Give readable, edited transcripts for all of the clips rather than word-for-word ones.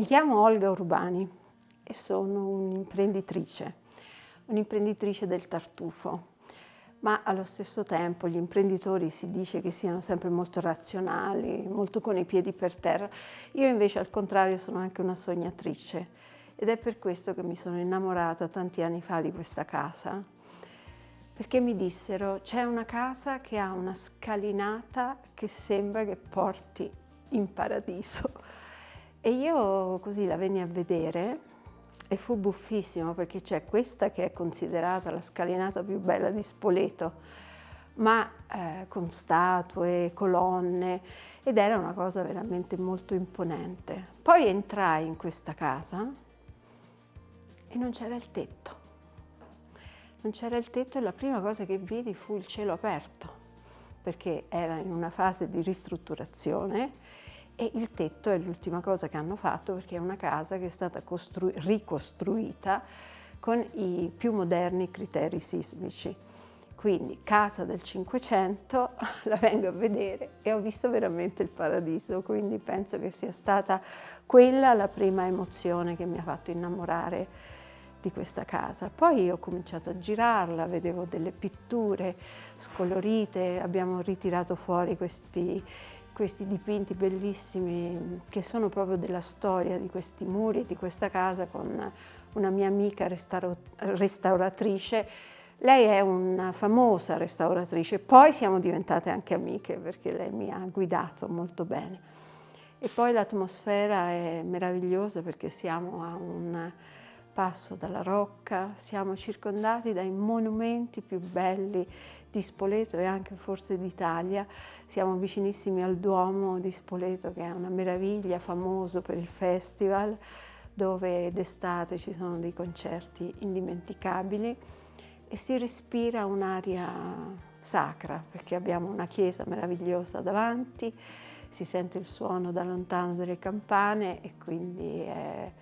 Mi chiamo Olga Urbani e sono un'imprenditrice del tartufo, ma allo stesso tempo gli imprenditori si dice che siano sempre molto razionali, molto con i piedi per terra. Io invece al contrario sono anche una sognatrice ed è per questo che mi sono innamorata tanti anni fa di questa casa, perché mi dissero c'è una casa che ha una scalinata che sembra che porti in paradiso. E io così la venni a vedere e fu buffissimo perché c'è questa che è considerata la scalinata più bella di Spoleto, ma con statue, colonne, ed era una cosa veramente molto imponente. Poi entrai in questa casa e non c'era il tetto. Non c'era il tetto e la prima cosa che vidi fu il cielo aperto, perché era in una fase di ristrutturazione. E il tetto è l'ultima cosa che hanno fatto perché è una casa che è stata ricostruita con i più moderni criteri sismici. Quindi casa del Cinquecento, la vengo a vedere e ho visto veramente il paradiso, quindi penso che sia stata quella la prima emozione che mi ha fatto innamorare di questa casa. Poi ho cominciato a girarla, vedevo delle pitture scolorite, abbiamo ritirato fuori questi dipinti bellissimi che sono proprio della storia di questi muri e di questa casa con una mia amica restauratrice. Lei è una famosa restauratrice, poi siamo diventate anche amiche perché lei mi ha guidato molto bene. E poi l'atmosfera è meravigliosa perché siamo a un passo dalla Rocca, siamo circondati dai monumenti più belli di Spoleto e anche forse d'Italia. Siamo vicinissimi al Duomo di Spoleto, che è una meraviglia, famoso per il festival, dove d'estate ci sono dei concerti indimenticabili e si respira un'aria sacra, perché abbiamo una chiesa meravigliosa davanti, si sente il suono da lontano delle campane e quindi è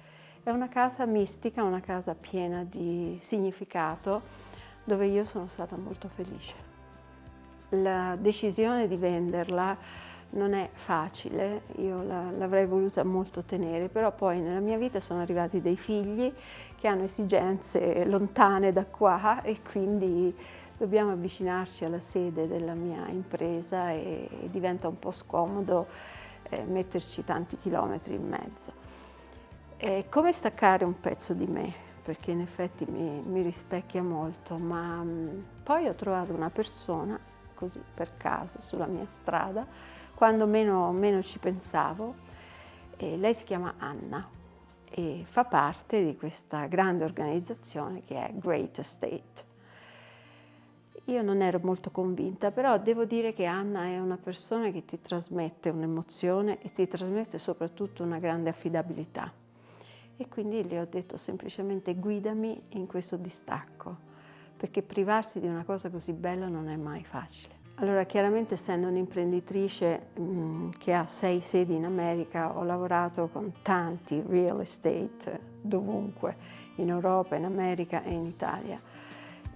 una casa mistica, una casa piena di significato, dove io sono stata molto felice. La decisione di venderla non è facile, io l'avrei voluta molto tenere, però poi nella mia vita sono arrivati dei figli che hanno esigenze lontane da qua e quindi dobbiamo avvicinarci alla sede della mia impresa e diventa un po' scomodo metterci tanti chilometri in mezzo. È come staccare un pezzo di me, perché in effetti mi rispecchia molto, ma poi ho trovato una persona, così per caso, sulla mia strada, quando meno ci pensavo, e lei si chiama Anna e fa parte di questa grande organizzazione che è Great Estate. Io non ero molto convinta, però devo dire che Anna è una persona che ti trasmette un'emozione e ti trasmette soprattutto una grande affidabilità. E quindi le ho detto semplicemente guidami in questo distacco, perché privarsi di una cosa così bella non è mai facile. Allora, chiaramente essendo un'imprenditrice che ha 6 sedi in America, ho lavorato con tanti real estate dovunque, in Europa, in America e in Italia.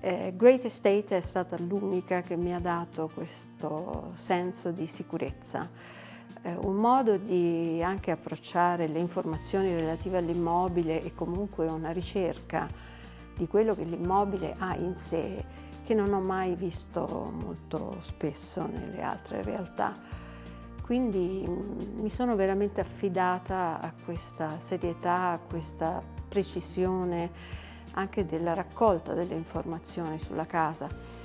Great Estate è stata l'unica che mi ha dato questo senso di sicurezza. Un modo di anche approcciare le informazioni relative all'immobile e comunque una ricerca di quello che l'immobile ha in sé che non ho mai visto molto spesso nelle altre realtà. Quindi mi sono veramente affidata a questa serietà, a questa precisione anche della raccolta delle informazioni sulla casa.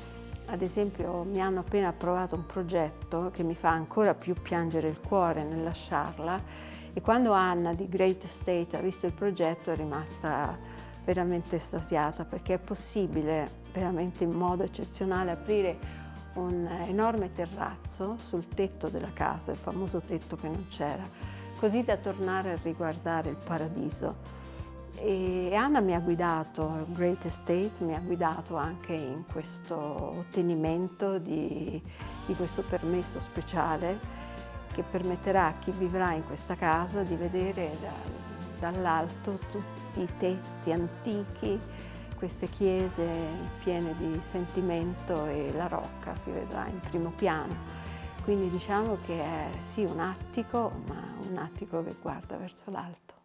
Ad esempio mi hanno appena approvato un progetto che mi fa ancora più piangere il cuore nel lasciarla e quando Anna di Great Estate ha visto il progetto è rimasta veramente estasiata perché è possibile veramente in modo eccezionale aprire un enorme terrazzo sul tetto della casa, il famoso tetto che non c'era, così da tornare a riguardare il paradiso. E Anna mi ha guidato, Great Estate mi ha guidato anche in questo ottenimento di questo permesso speciale che permetterà a chi vivrà in questa casa di vedere dall'alto tutti i tetti antichi, queste chiese piene di sentimento e la Rocca si vedrà in primo piano. Quindi diciamo che è sì un attico, ma un attico che guarda verso l'alto.